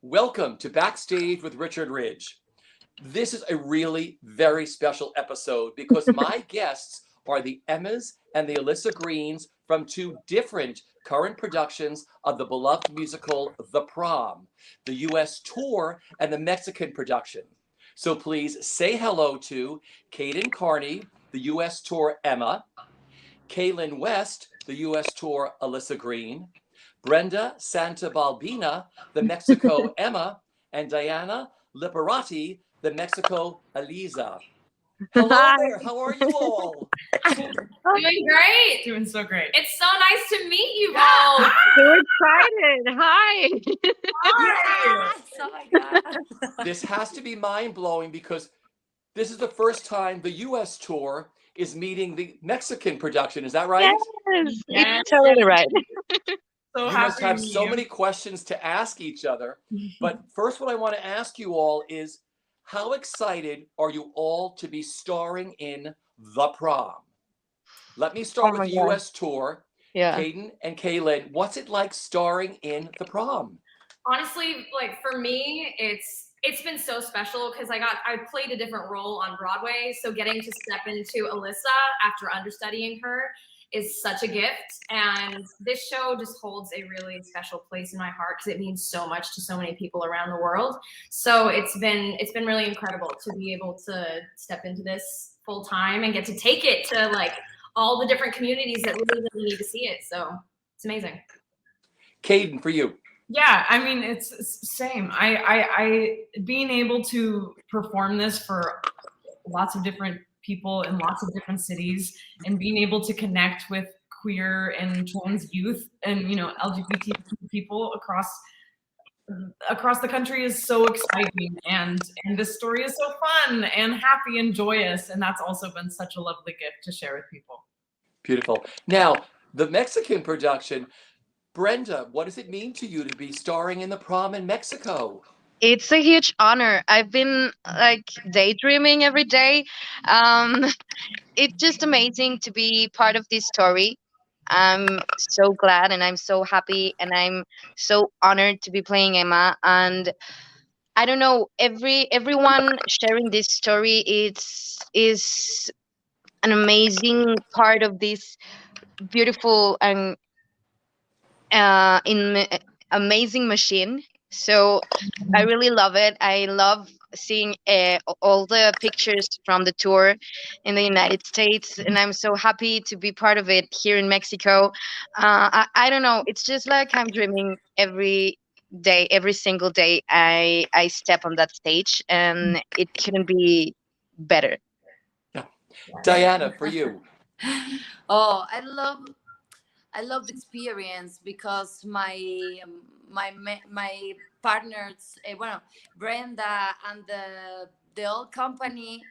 Welcome to Backstage with Richard Ridge. This is a really very special episode because my guests are the Emmas and the Alyssa Greens from two different current productions of the beloved musical The Prom, the US tour and the Mexican production. So please say hello to Kaden Kearney, the US tour Emma, Kalyn West, the US tour Alyssa Green, Brenda Santabalbina, the Mexico Emma, and Daiana Liparoti, the Mexico Eliza. Hello Hi. there. How are you all? Doing great. Doing so great. It's so nice to meet you both. So excited. Hi. Yes. Oh my God. This has to be mind-blowing because this is the first time the US tour is meeting the Mexican production. Is that right? Yes, Yes. it's totally right. So You happy must have to meet so you. many questions to ask each other. But first, what I want to ask you all is, how excited are you all to be starring in The Prom? Let me start Oh with my the God. US tour. Yeah. Kaden and Kalyn, what's it like starring in The Prom? Honestly, like for me, it's been so special because I played a different role on Broadway. So getting to step into Alyssa after understudying her is such a gift. And this show just holds a really special place in my heart because it means so much to so many people around the world. So it's been really incredible to be able to step into this full time and get to take it to like all the different communities that really need to see it. So it's amazing. Kaden, for you. Yeah, I mean it's same. I being able to perform this for lots of different people in lots of different cities and being able to connect with queer and trans youth and LGBT people across the country is so exciting, and this story is so fun and happy and joyous, and that's also been such a lovely gift to share with people. Beautiful. Now, the Mexican production, Brenda, what does it mean to you to be starring in The Prom in Mexico? It's a huge honor. I've been like daydreaming every day. Um, it's just amazing to be part of this story. I'm so glad and I'm so happy and I'm so honored to be playing Emma. And I don't know, everyone sharing this story is an amazing part of this beautiful and amazing machine. So I really love it. I love seeing all the pictures from the tour in the United States, and I'm so happy to be part of it here in Mexico. I don't know. It's just like I'm dreaming every day, every single day. I step on that stage, and it couldn't be better. Daiana, for you. Oh, I love the experience because my partners, bueno, Brenda and the old company,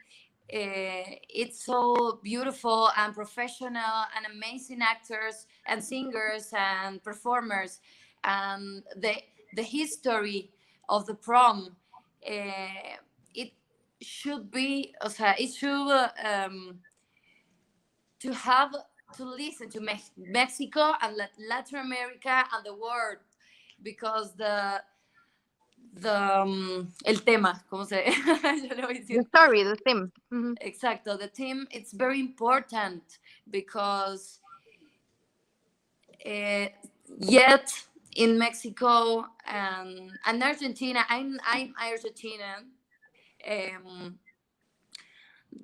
it's so beautiful and professional and amazing actors and singers and performers, and the history of the prom. It should be, o sea, it should to have to listen to Mexico and Latin America and the world, because el tema, ¿cómo se? Yo le voy a decir. The story, the theme. Mhm. Exacto, the theme, it's very important because yet in Mexico and Argentina, I'm Argentinian.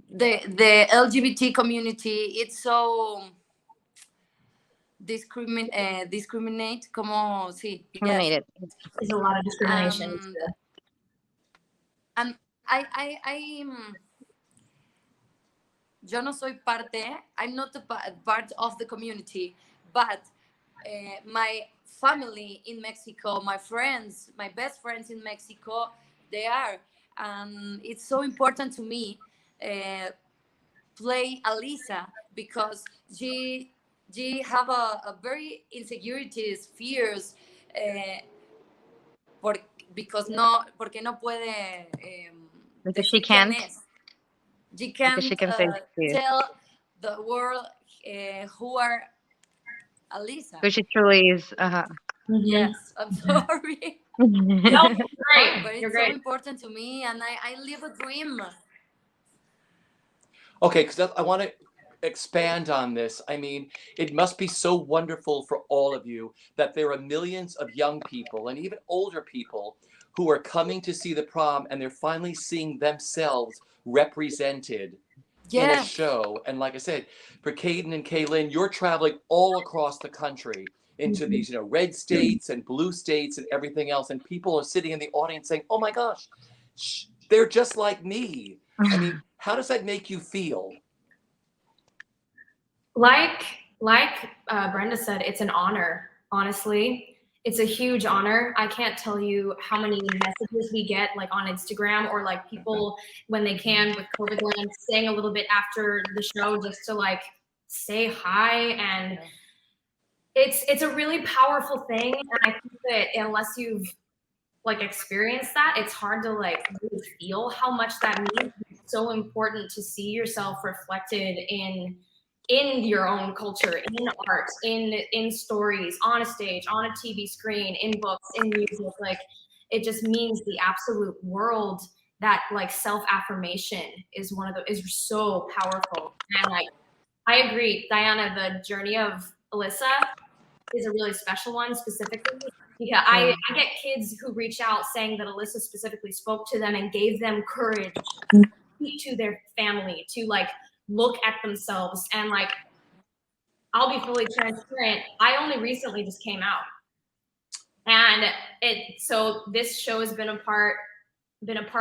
The LGBT community, it's so discriminate, como sí, Discriminated. There's a lot of discrimination. And I yo no soy parte, I'm not a part of the community, but my family in Mexico, my friends, my best friends in Mexico, they are, and it's so important to me play Alisa because she have a very insecurities, fears, because no, porque no puede Because she decir quién can't. es. She Because can't she can say it. tell the world who are Alisa. Who she truly is. Yes, I'm sorry. No, great. But You're it's so great. important to me, and I live a dream. Okay, because I want to expand on this. I mean, it must be so wonderful for all of you that there are millions of young people and even older people who are coming to see the prom, and they're finally seeing themselves represented in a Yeah. show. And like I said, for Kaden and Kalyn, you're traveling all across the country into these, red states and blue states and everything else. And people are sitting in the audience saying, oh my gosh, they're just like me. I mean, how does that make you feel? Like Brenda said, it's an honor, honestly. It's a huge honor. I can't tell you how many messages we get like on Instagram, or like people when they can with COVID land staying a little bit after the show just to like say hi. And it's a really powerful thing. And I think that unless you've like experienced that, it's hard to like really feel how much that means. It's so important to see yourself reflected in your own culture, in art, in stories, on a stage, on a TV screen, in books, in music. Like it just means the absolute world. That like self-affirmation is is so powerful. And like I agree, Daiana, the journey of Alyssa is a really special one specifically. Yeah, I get kids who reach out saying that Alyssa specifically spoke to them and gave them courage to speak to their family, to like look at themselves. And like, I'll be fully transparent, I only recently just came out. And so this show has been a part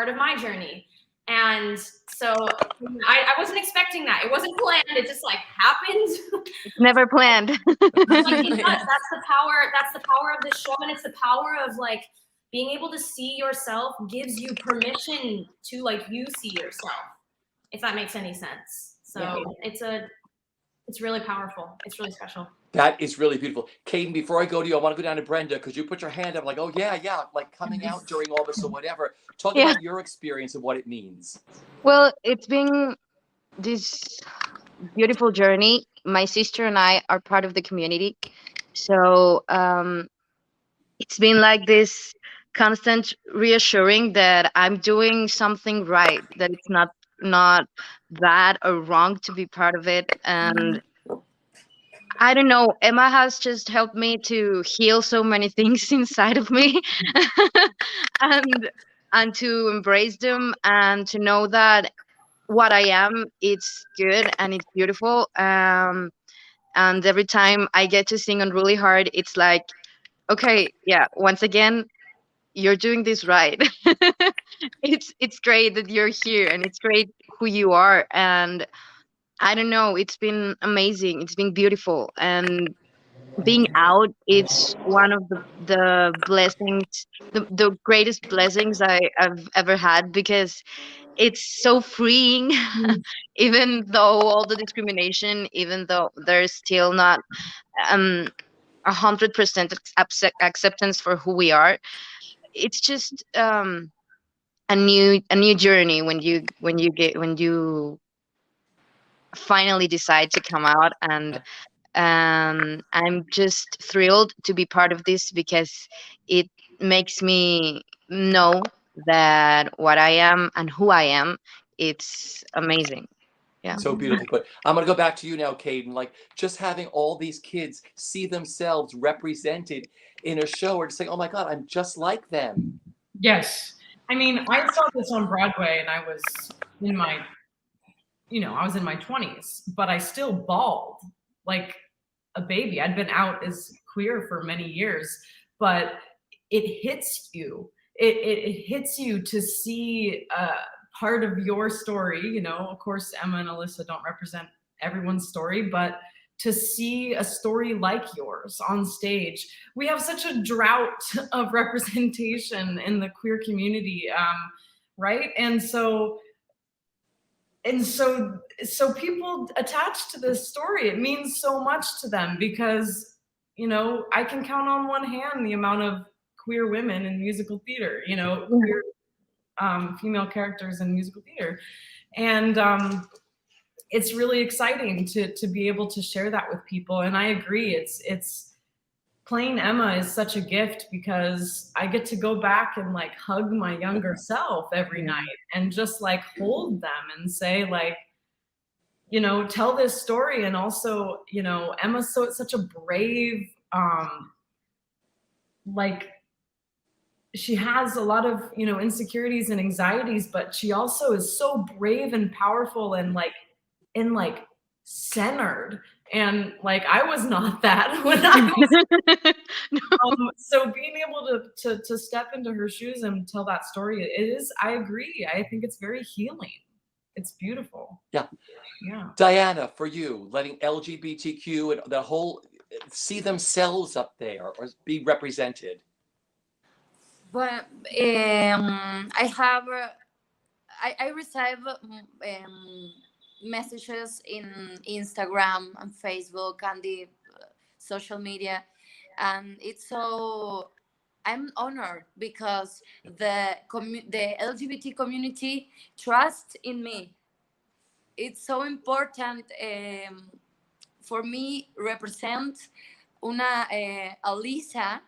of my journey. And so I wasn't expecting that. It wasn't planned. It just like happened. It's never planned. That's the power of this show. And it's the power of like being able to see yourself gives you permission to like you see yourself, if that makes any sense. So it's really powerful. It's really special. That is really beautiful. Kaden, before I go to you, I want to go down to Brenda, because you put your hand up like, oh yeah, like coming out during all this or whatever. Talk about your experience of what it means. Well, it's been this beautiful journey. My sister and I are part of the community. So it's been like this constant reassuring that I'm doing something right, that it's not bad or wrong to be part of it. And I don't know, Emma has just helped me to heal so many things inside of me and to embrace them, and to know that what I am, it's good and it's beautiful. And every time I get to sing on Really Hard, it's like, okay, yeah, once again, you're doing this right. It's great that you're here, and it's great who you are. And I don't know, it's been amazing. It's been beautiful. And being out, it's one of the blessings, the greatest blessings I've ever had, because it's so freeing. Even though all the discrimination, even though there's still not 100% acceptance for who we are, it's just a new journey when you finally decide to come out. And I'm just thrilled to be part of this, because it makes me know that what I am and who I am, it's amazing. Yeah. So beautiful. But I'm going to go back to you now, Kaden. Like, just having all these kids see themselves represented in a show, or just saying, oh my God, I'm just like them. Yes. I mean, I saw this on Broadway, and I was in my 20s, but I still bawled like a baby. I'd been out as queer for many years, but it hits you. It hits you to see part of your story. Of course, Emma and Alyssa don't represent everyone's story, but to see a story like yours on stage. We have such a drought of representation in the queer community, right? And so people attach to this story. It means so much to them, because I can count on one hand the amount of queer women in musical theater, queer female characters in musical theater. And it's really exciting to be able to share that with people. And I agree, it's playing Emma is such a gift because I get to go back and like hug my younger self every night and just like hold them and say like, you know, tell this story. And also, you know, Emma's such a brave, like she has a lot of, you know, insecurities and anxieties, but she also is so brave and powerful and like centered. And like I was not that when I was so being able to step into her shoes and tell that story, it is, I agree, I think it's very healing. It's beautiful. Yeah. Yeah. Daiana, for you, letting LGBTQ and the whole see themselves up there or be represented. Well, I have, I receive messages in Instagram and Facebook and the social media, and it's so, I'm honored because the LGBT community trusts in me. It's so important for me represent una Alisa,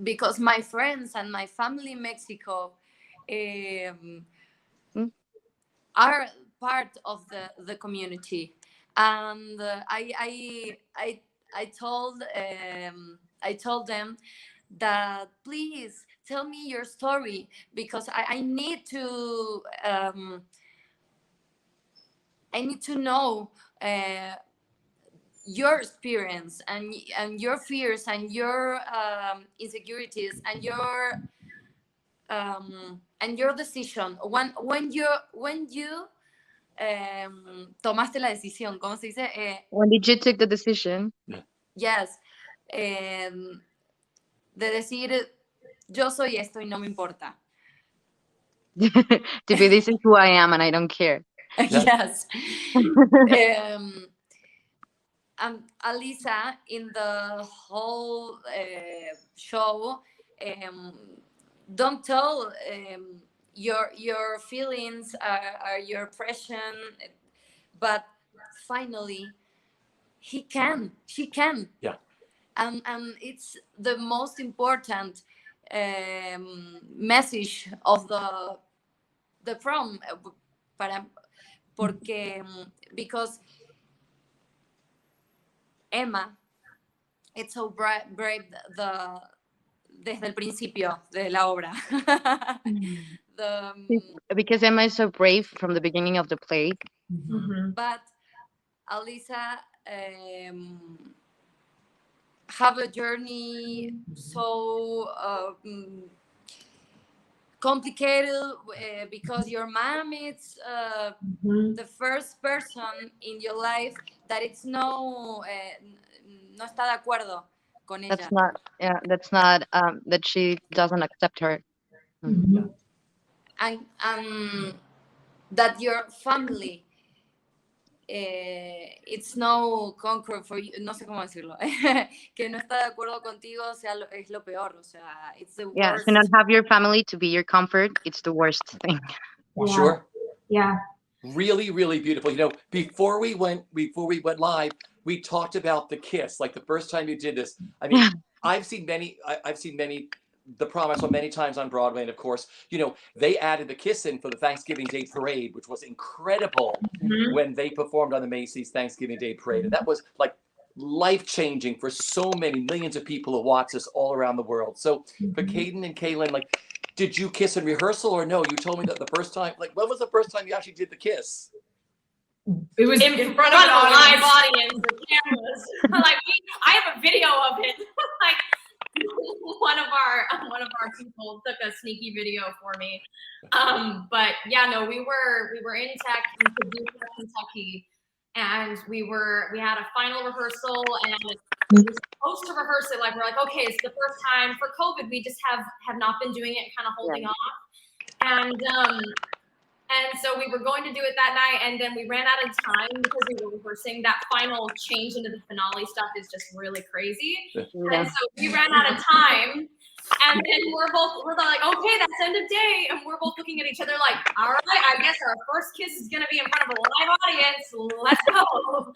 because my friends and my family in Mexico are part of the community, and I told them that please tell me your story because I need to know your experience and your fears and your insecurities and your decision when you tomaste la decisión, ¿cómo se dice? When did you take the decision? Yes, de decir yo soy esto y no me importa. To be, this is who I am and I don't care. Yes. And Alisa, in the whole show, don't tell your feelings are your oppression, but finally she can. Yeah. And it's the most important message of the prom, because Emma, it's so brave desde el principio de la obra. Because Emma is so brave from the beginning of the play. But Alisa have a journey so complicated because your mom is the first person in your life that it's no está de acuerdo con ella. That's not that she doesn't accept her. And that your family it's no conquer for you, no sé cómo decirlo, que no está de acuerdo contigo es lo peor, o sea, it's the worst. To not have your family to be your comfort, it's the worst thing. Sure. Yeah. Really, really beautiful. You know, before we went live, we talked about the kiss. Like the first time you did this, I mean, I've seen many. The Prom I saw many times on Broadway, and of course, you know, they added the kiss in for the Thanksgiving Day Parade, which was incredible when they performed on the Macy's Thanksgiving Day Parade, and that was like life-changing for so many millions of people who watch this all around the world. So for Kaden and Kalyn, like, did you kiss in rehearsal or no? You told me that the first time, like, when was the first time you actually did the kiss? It was in front of a live audience with cameras. Like I have a video of it. Like one of our people took a sneaky video for me. But yeah, no, we were in Kentucky, and we had a final rehearsal, and we were supposed to rehearse it. Like we're like, okay, it's the first time for COVID. We just have not been doing it, kind of holding off, and so we were going to do it that night, and then we ran out of time because we were rehearsing. That final change into the finale stuff is just really crazy. And so we ran out of time, and then we're like, okay, that's end of day. And we're both looking at each other like, all right, I guess our first kiss is going to be in front of a live audience. Let's go.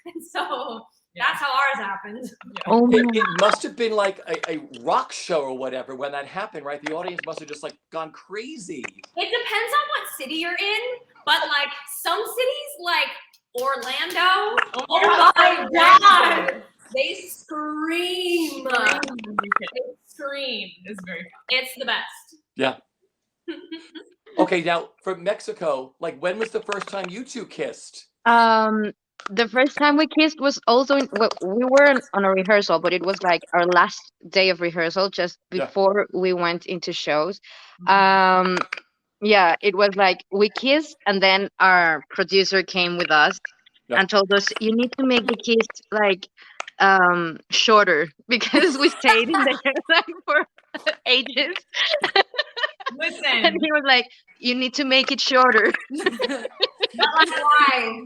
And so That's how ours happened. Oh my It must have been like a rock show or whatever when that happened, right? The audience must have just like gone crazy. It depends on what city you're in, but like some cities like Orlando, oh my God, they scream. They scream. It's very fun. It's the best. Yeah. Okay, now for Mexico, like when was the first time you two kissed? The first time we kissed was also we were on a rehearsal, but it was like our last day of rehearsal, just Yeah. before we went into shows. Yeah, it was like we kissed, and then our producer came with us Yeah. and told us, you need to make the kiss like shorter, because we stayed in there like for ages. Listen, And he was like, you need to make it shorter. But like, why?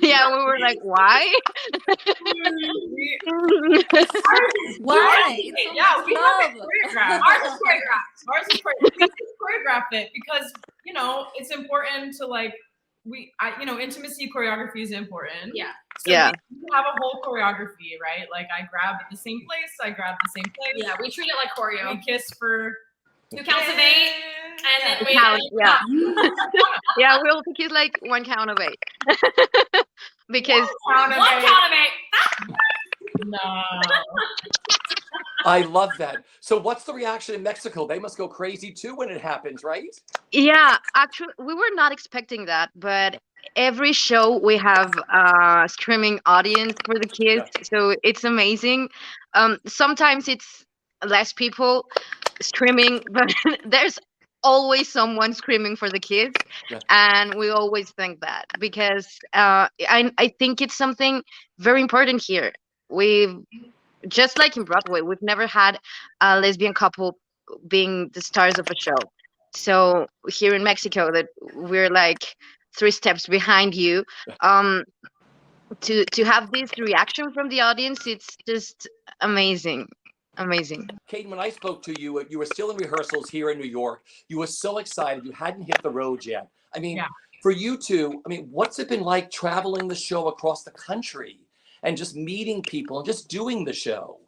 Yeah, we were like, why? Why? It's so yeah, much we have it love. choreographed. Ours is choreographed. Ours is choreographed. We just choreographed it because, you know, it's important to like, intimacy choreography is important. Yeah. So Yeah. we have a whole choreography, right? Like I grab at the same place, I grab the same place. Yeah, we treat it like choreo. We kiss for 2 counts of 8, and then we Count, yeah. stop. Yeah, we also kiss like 1 count of 8. Because One count of 8. No. I love that. So what's the reaction in Mexico? They must go crazy too when it happens, right? yeah, actually we were not expecting that, but every show we have a streaming audience for the kids, so it's amazing. Sometimes it's less people screaming, but there's always someone screaming for the kids. Yeah. And we always think that, because I think it's something very important here. We've, just like in Broadway, we've never had a lesbian couple being the stars of a show. So here in Mexico, that we're like 3 steps behind you. To have this reaction from the audience, it's just amazing. Kaden, when I spoke to you, you were still in rehearsals here in New York. You were so excited. You hadn't hit the road yet. I mean, Yeah. for you two, I mean, what's it been like traveling the show across the country and just meeting people and just doing the show?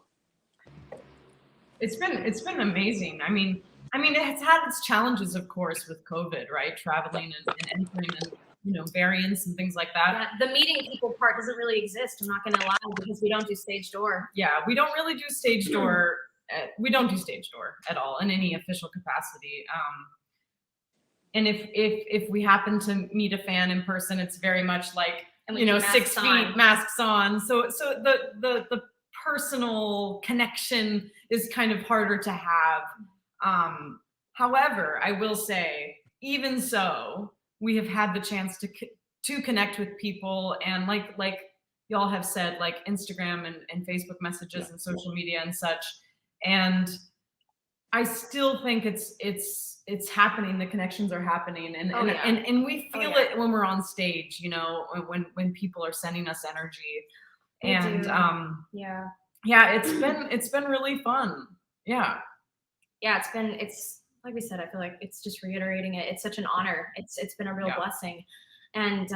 It's been amazing. I mean, it's had its challenges, of course, with COVID, right? Traveling and entering and, you know, variants and things like that. Yeah, the meeting people part doesn't really exist. I'm not going to lie, because we don't do stage door. Yeah, we don't really do stage door. We don't do stage door at all in any official capacity. And if we happen to meet a fan in person, it's very much like, And you know, masks 6 feet, on. masks on. So the personal connection is kind of harder to have. However, I will say, even so, we have had the chance to connect with people, and like y'all have said, like Instagram and Facebook messages and social media and such. And I still think it's happening. The connections are happening, and we feel it when we're on stage. You know, when people are sending us energy, They and do. yeah, it's been really fun. Yeah. It's like we said, I feel like it's just reiterating it. It's such an honor. It's been a real blessing. And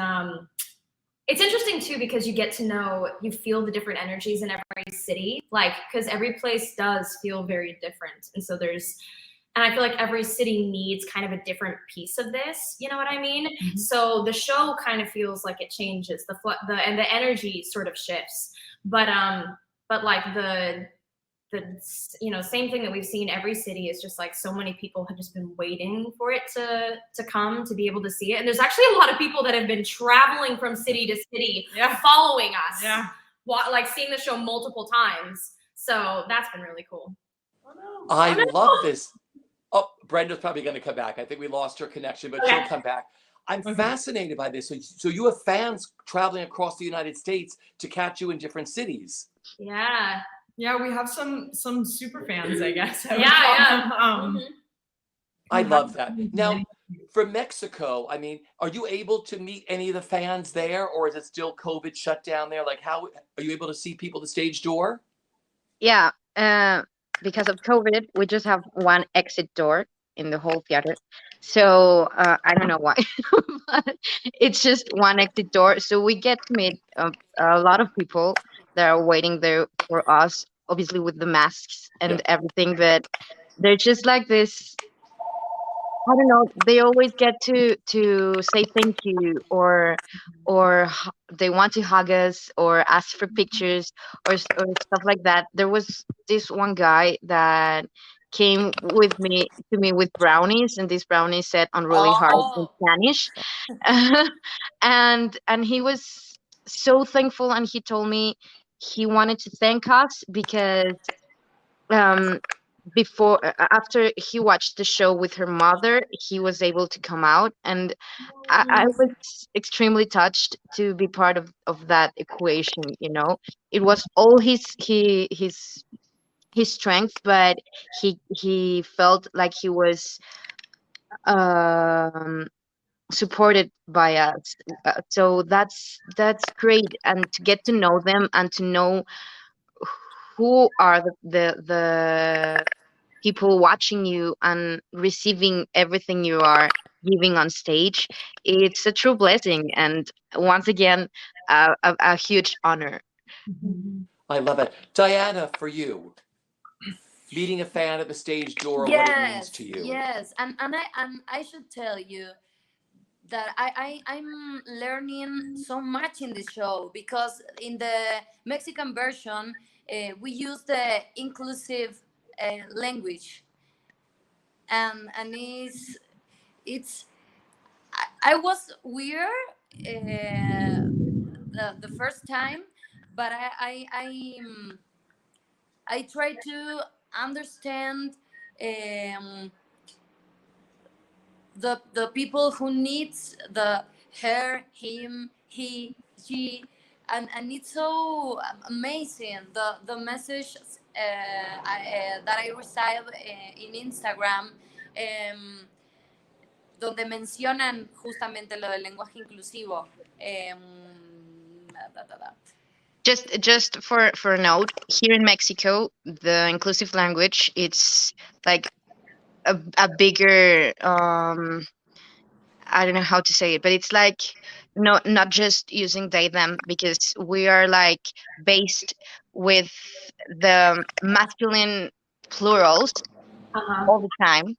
it's interesting too, because you get to know, you feel the different energies in every city, like, because every place does feel very different. And so and I feel like every city needs kind of a different piece of this, you know what I mean? Mm-hmm. So the show kind of feels like it changes, and the energy sort of shifts. But like the same thing that we've seen every city is just like so many people have just been waiting for it to come, to be able to see it. And there's actually a lot of people that have been traveling from city to city, following us, like seeing the show multiple times. So that's been really cool. I love this. Oh, Brenda's probably going to come back. I think we lost her connection, but she'll come back. I'm fascinated by this. So you have fans traveling across the United States to catch you in different cities. Yeah. Yeah, we have some super fans, I guess. I love that. Now, for Mexico, I mean, are you able to meet any of the fans there, or is it still COVID shut down there? Like, how are you able to see people at the stage door? Yeah, because of COVID, we just have one exit door. in the whole theater. So I don't know why, but it's just one exit door. So we get to meet a lot of people that are waiting there for us, obviously with the masks Yeah. and everything. But they're just like this. I don't know. They always get to say thank you, they want to hug us or ask for pictures or stuff like that. There was this one guy that came with me to me with brownies, and these brownies said on really hard in Oh, Spanish, and he was so thankful, and he told me he wanted to thank us because um before after he watched the show with her mother, he was able to come out, and I was extremely touched to be part of that equation. It was all his strength, but he felt like he was um supported by us. So that's great, and to get to know them and to know who are the people watching you and receiving everything you are giving on stage. It's a true blessing, and once again, a huge honor. I love it. Daiana, for you, meeting a fan at the stage door, what it means yes, to you. yes, and I should tell you that I'm learning so much in the show, because in the Mexican version we use the inclusive language, and it's I was weird the first time, but I try to understand um, the people who needs the her, him, he, she, and it's so amazing the message that I receive in Instagram, donde mencionan justamente lo del lenguaje inclusivo. Da, da, da. Just for a note, here in Mexico, the inclusive language, it's like a bigger I don't know how to say it, but it's like not just using they them, because we are like based with the masculine plurals Uh-huh. all the time.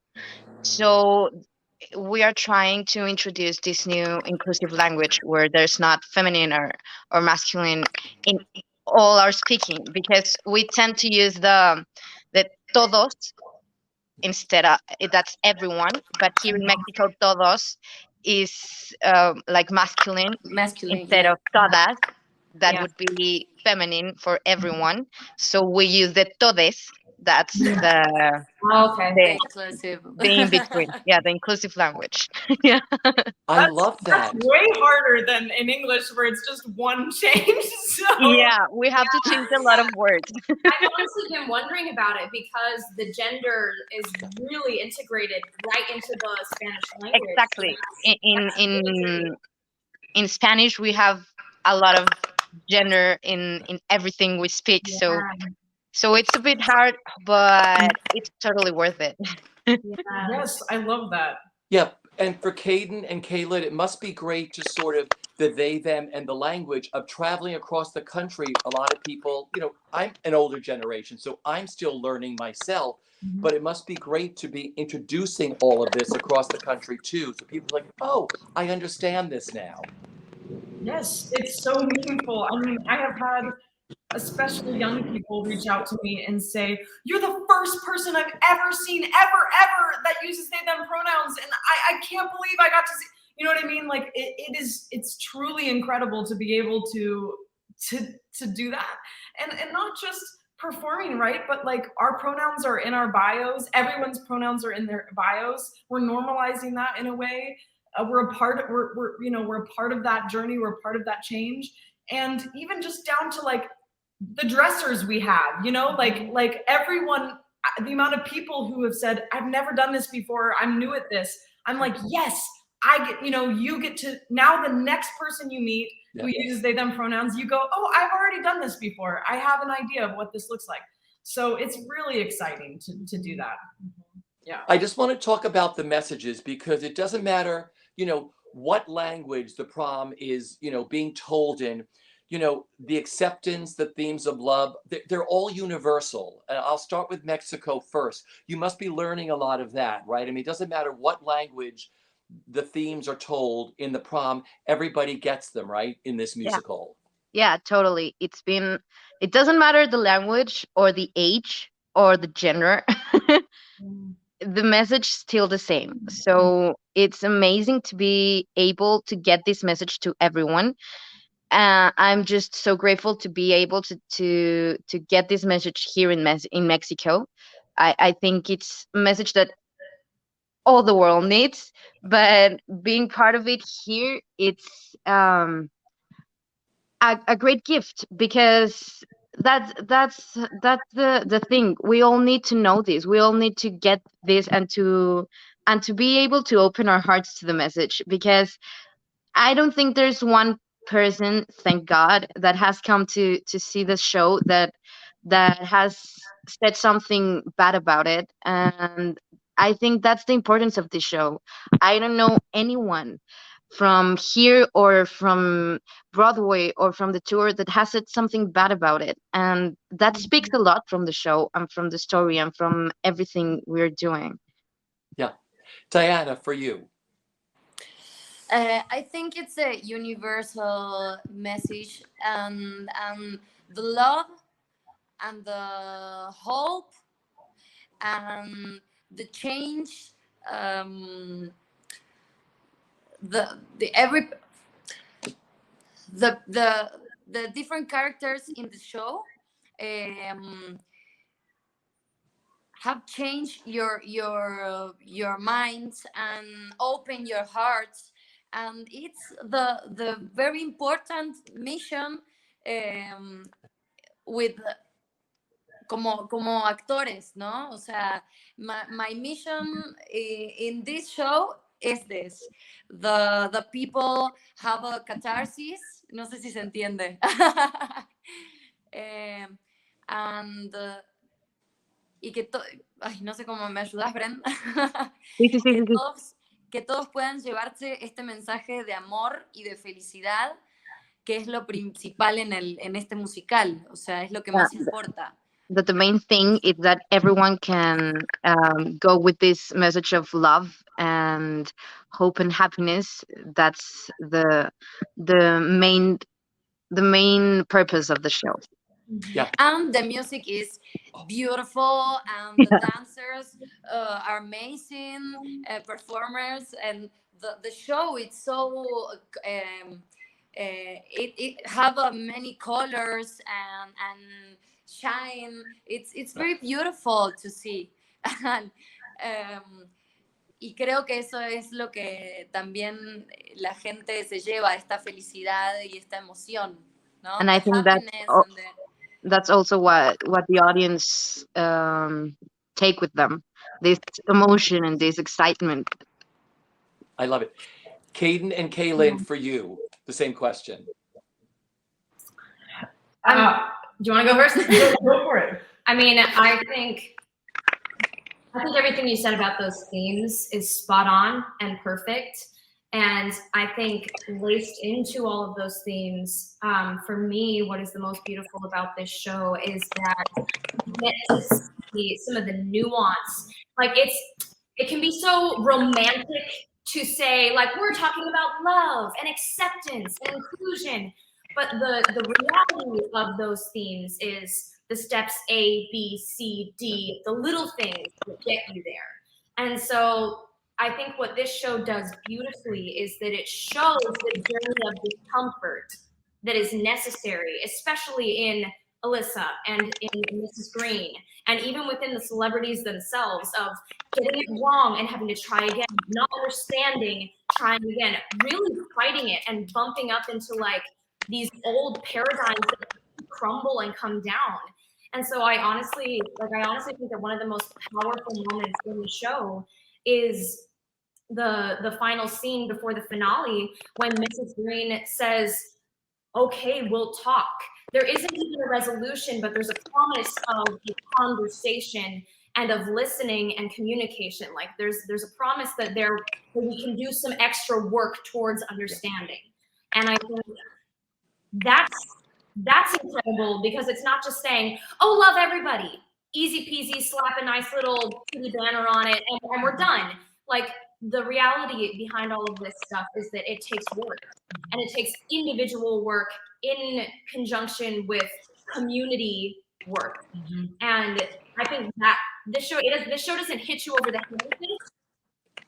So we are trying to introduce this new inclusive language where there's not feminine or masculine in all our speaking, because we tend to use the todos instead of that's everyone, but here in Mexico todos is like masculine Masculine, instead yeah. of todas, that Yeah. would be feminine for everyone. So we use the todes, that's Okay. The the inclusive. the in between, yeah, the inclusive language. Yeah. I love That's that. way harder than in English, where it's just one change. So Yeah, we have to change a lot of words. I've honestly been wondering about it because the gender is really integrated right into the Spanish language. Exactly. In That's really in tricky. in Spanish, we have a lot of gender in everything we speak. So it's a bit hard, but it's totally worth it. yes, I love that. Yeah, and for Kaden and Kalyn, it must be great to sort of the they, them, and the language of traveling across the country. A lot of people, I'm an older generation, so I'm still learning myself, but it must be great to be introducing all of this across the country too. So people are like, oh, I understand this now. Yes, it's so meaningful. I mean, I have had especially young people reach out to me and say, "You're the first person I've ever seen, ever, that uses they, them pronouns, and I can't believe I got to see." You know what I mean? Like it's truly incredible to be able to do that, and not just performing, right? But like our pronouns are in our bios. Everyone's pronouns are in their bios. We're normalizing that in a way. We're a part of we're a part of that journey. We're a part of that change, and even just down to like the dressers we have, like everyone, the amount of people who have said, "I've never done this before, I'm new at this." I'm like, yes, I get, you get to, now the next person you meet who uses they, them pronouns, you go, "Oh, I've already done this before. I have an idea of what this looks like." So it's really exciting to do that. Yeah. I just want to talk about the messages because it doesn't matter, what language the prom is, being told in, the acceptance, the themes of love, they're all universal. And I'll start with Mexico first. You must be learning a lot of that, right? I mean, it doesn't matter what language the themes are told in the prom, everybody gets them, right? In this musical. Yeah, totally. It doesn't matter the language or the age or the gender. The message is still the same. So it's amazing to be able to get this message to everyone. I'm just so grateful to be able to get this message here in Mexico. I think it's a message that all the world needs, but being part of it here, it's a great gift because that's the thing. We all need to know this. We all need to get this and to be able to open our hearts to the message, because I don't think there's one person, thank God, that has come to see the show that has said something bad about it. And I think that's the importance of this show. I don't know anyone from here or from Broadway or from the tour that has said something bad about it. And that speaks a lot from the show and from the story and from everything we're doing. Yeah. Daiana, for you. I think it's a universal message, and the love and the hope and the change. The every the different characters in the show um, have changed your minds and open your hearts, and it's the very important mission with como actores, ¿no? O sea, my mission in this show is this: the people have a catharsis, no sé si se entiende. And y ay, no sé cómo me ayudas, Brenda. Sí, sí, sí, que sí, sí. que todos puedan llevarse este mensaje de amor y de felicidad, que es lo principal en este musical, o sea, es lo que más importa. That the main thing is that everyone can go with this message of love and hope and happiness. That's the main purpose of the show. Yeah. And the music is beautiful, and the dancers are amazing performers, and the show, it's so it have many colors and shine. It's very beautiful to see. And, y creo que eso es lo que también la gente se lleva, esta felicidad y esta emoción, ¿no? And I The think happiness and that's also what the audience take with them, this emotion and this excitement. I love it. Kaden and Kalyn, for you, the same question. Do you want to go first? Go for it. I mean, I think everything you said about those themes is spot on and perfect. And I think laced into all of those themes, for me, what is the most beautiful about this show is that you get to see some of the nuance. Like it can be so romantic to say, like, we're talking about love and acceptance and inclusion. But the reality of those themes is the steps A, B, C, D, the little things that get you there. And so I think what this show does beautifully is that it shows the journey of discomfort that is necessary, especially in Alyssa and in Mrs. Green, and even within the celebrities themselves, of getting it wrong and having to try again, not understanding, trying again, really fighting it and bumping up into like these old paradigms that crumble and come down. And so I honestly think that one of the most powerful moments in the show is the final scene before the finale, when Mrs. Green says, okay, we'll talk. There isn't even a resolution, but there's a promise of a conversation. and of listening and communication. Like there's a promise that we can do some extra work towards understanding. And I think that's incredible, because it's not just saying, oh, love everybody, easy peasy, slap a nice little kitty banner on it, and we're done. Like, the reality behind all of this stuff is that it takes work, and it takes individual work in conjunction with community work. And I think that this show doesn't hit you over the head with it,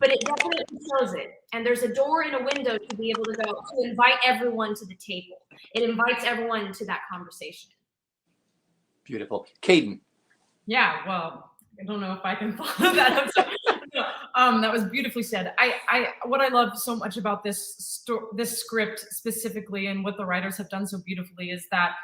but it definitely shows it. And there's a door and a window to be able to invite everyone to the table. It invites everyone to that conversation. Beautiful. Kaden. Yeah, well, I don't know if I can follow that up. That was beautifully said. What I love so much about this script specifically, and what the writers have done so beautifully, is that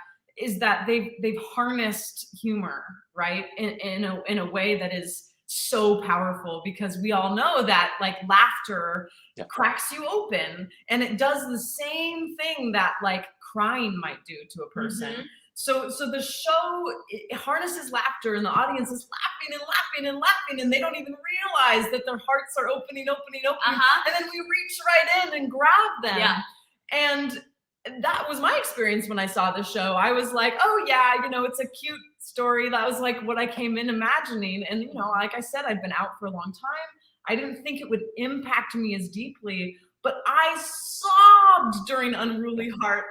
they've harnessed humor, right, in a way that is so powerful, because we all know that, like, laughter cracks you open, and it does the same thing that, like, crying might do to a person. So the show, it harnesses laughter, and the audience is laughing and laughing and laughing, and they don't even realize that their hearts are opening, and then we reach right in and grab them. And that was my experience when I saw the show. I was like, oh yeah, it's a cute story. That was like what I came in imagining. And like I said, I'd been out for a long time. I didn't think it would impact me as deeply, but I sobbed during Unruly Heart.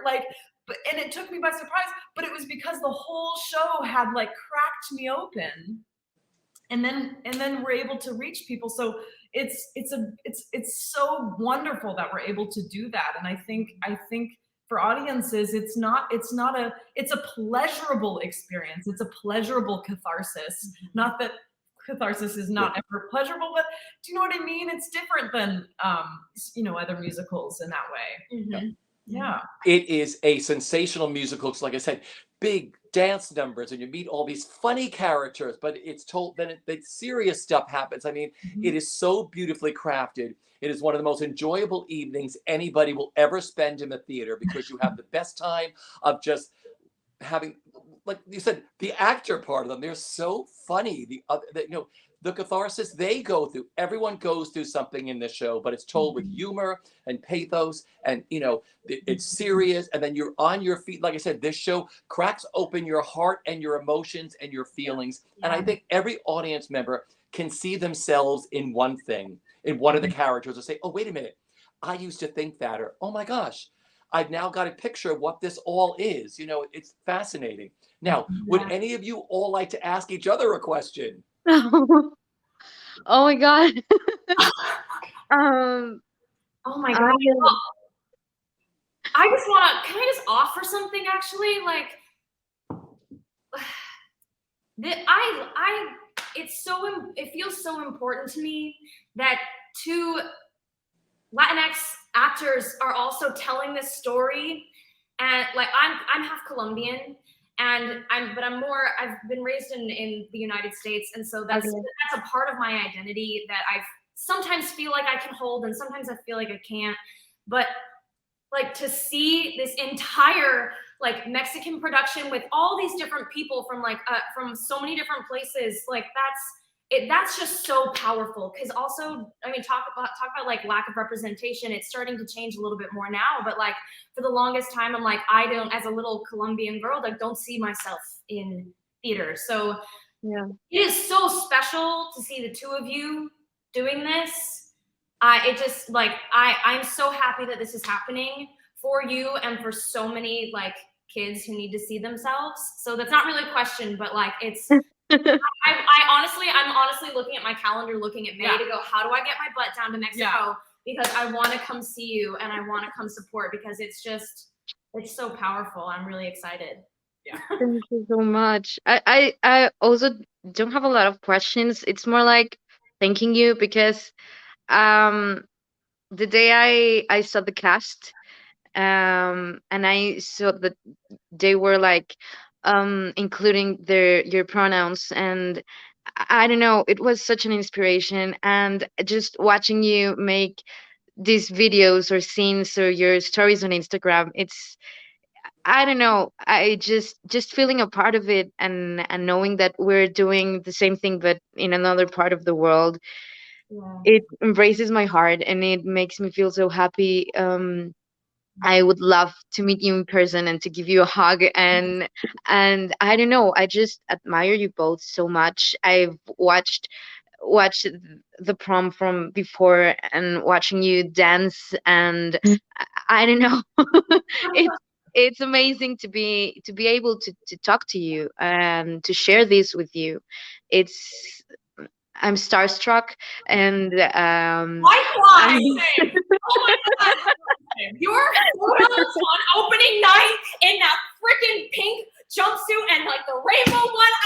And it took me by surprise, but it was because the whole show had, like, cracked me open, and then we're able to reach people. So it's so wonderful that we're able to do that. And I think for audiences, it's a pleasurable experience. It's a pleasurable catharsis. Not that catharsis is not ever pleasurable, but do you know what I mean? It's different than other musicals in that way. Yeah. It is a sensational musical. It's, like I said, big dance numbers, and you meet all these funny characters, but it's told, then the serious stuff happens. I mean, it is so beautifully crafted. It is one of the most enjoyable evenings anybody will ever spend in the theater, because you have the best time of just having, like you said, the actor part of them. They're so funny. The catharsis they go through. Everyone goes through something in this show, but it's told with humor and pathos, and it's serious, and then you're on your feet. Like I said, this show cracks open your heart and your emotions and your feelings. And I think every audience member can see themselves in one thing, in one of the characters, or say, oh, wait a minute, I used to think that, or oh my gosh, I've now got a picture of what this all is. It's fascinating. Now, would any of you all like to ask each other a question? Oh my god. Oh my god. I just want to, can I just offer something, actually? Like, it feels so important to me that two Latinx actors are also telling this story. And, like, I'm half Colombian, and I've been raised in the United States, and so that's a part of my identity that I sometimes feel like I can hold, and sometimes I feel like I can't. But, like, to see this entire, like, Mexican production with all these different people from so many different places, like, that's just so powerful. Because also, I mean, talk about like lack of representation. It's starting to change a little bit more now, but, like, for the longest time, I'm like, I don't, as a little Colombian girl, like, don't see myself in theater. So it is so special to see the two of you doing this. I'm so happy that this is happening for you and for so many, like, kids who need to see themselves. So that's not really a question, but, like, it's. I'm honestly looking at my calendar, looking at May to go, how do I get my butt down to Mexico? Because I want to come see you, and I want to come support, because it's so powerful. I'm really excited. Yeah. Thank you so much. I also don't have a lot of questions. It's more like thanking you, because the day I saw the cast, and I saw that they were, like, including your pronouns, and I don't know, it was such an inspiration. And just watching you make these videos or scenes or your stories on Instagram, I don't know. I just feeling a part of it, and knowing that we're doing the same thing but in another part of the world, Yeah. it embraces my heart and it makes me feel so happy. I would love to meet you in person and to give you a hug, and I don't know, I just admire you both so much. I've watched the prom from before and watching you dance, and I don't know. it's it's amazing to be able to talk to you and to share this with you. It's I'm starstruck, and Likewise. I'm Oh my god. Your photos on opening night in that freaking pink jumpsuit and like the rainbow one, I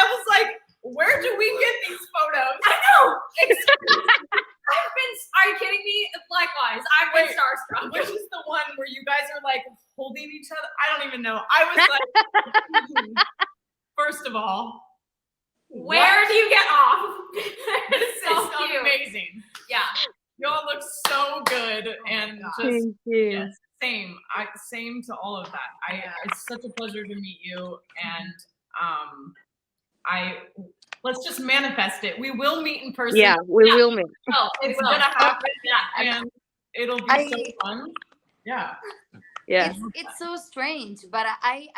was like, where do we get these photos? I know. Are you kidding me? Likewise, I've been starstruck. Which is the one where you guys are like holding each other? I don't even know. I was like, first of all, Where do you get off? This So is cute. amazing. Yeah. Y'all look so good, and just thank you. yes, same. Same to all of that. It's such a pleasure to meet you, and let's just manifest it. We will meet in person. Yeah, we Yeah. will meet. Oh, It's it will. gonna happen, Yeah. and it'll be so fun. Yeah. Yeah. It's so strange, but I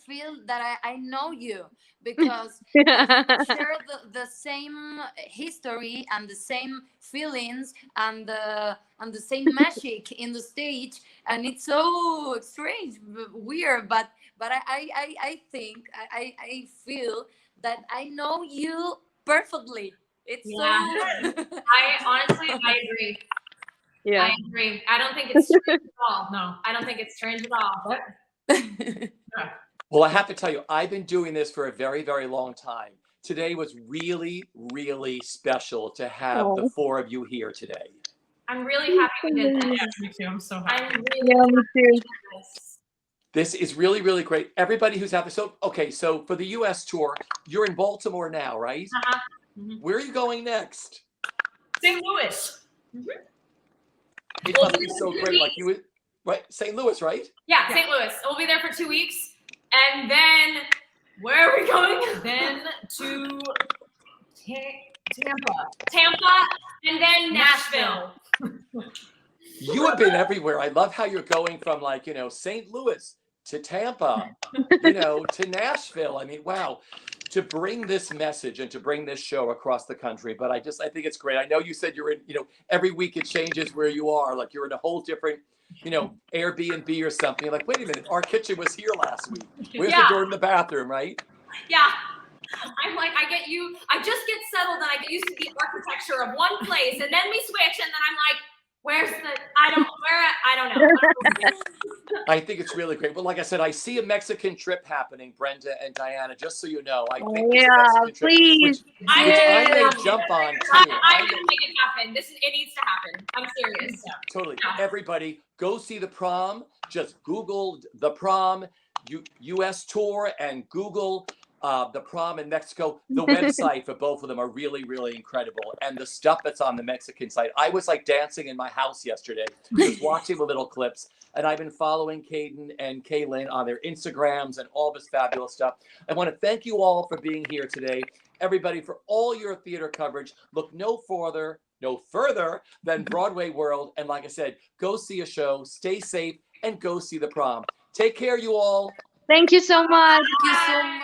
feel that I know you because we share the same history and the same feelings and the same magic in the stage, and it's so strange, weird, but I think I feel that I know you perfectly. It's so I agree. Yeah. I agree. I don't think it's strange at all. No, I don't think it's strange at all. Well, I have to tell you, I've been doing this for a very, very long time. Today was really, really special to have the four of you here today. I'm really happy we did this. Yeah, me too. I'm so happy. I'm really Yeah, me happy too. we did this. This is really, really great. Everybody who's out there. So, okay, so for the US tour, you're in Baltimore now, right? Uh-huh. Where are you going next? St. Louis. It must be so great. Like you would, right? St. Louis, right? Yeah, St. Louis. We'll be there for 2 weeks. And then, where are we going? Then to Tampa. Tampa, and then Nashville. You have been everywhere. I love how you're going from like, St. Louis to Tampa, to Nashville. I mean, wow, to bring this message and to bring this show across the country. But I think it's great. I know you said you're in, every week it changes where you are. Like you're in a whole different, Airbnb or something. You're like, wait a minute, our kitchen was here last week. Where's the door in the bathroom, right? Yeah. I'm like, I just get settled and I get used to the architecture of one place, and then we switch, and then I'm like, I don't know. I think it's really great. But like I said, I see a Mexican trip happening, Brenda and Diana, just so you know. I think there's a Mexican trip, please. which I may jump on too. I'm gonna make it happen. It needs to happen. I'm serious. Totally. Everybody, go see the prom. Just Google the prom US tour and Google the prom in Mexico. The website for both of them are really, really incredible. And the stuff that's on the Mexican site. I was like dancing in my house yesterday, just watching the little clips. And I've been following Kaden and Kalyn on their Instagrams and all this fabulous stuff. I want to thank you all for being here today. Everybody, for all your theater coverage. Look no further than BroadwayWorld. And like I said, go see a show, stay safe, and go see the prom. Take care, you all. Thank you so much. Thank you so much.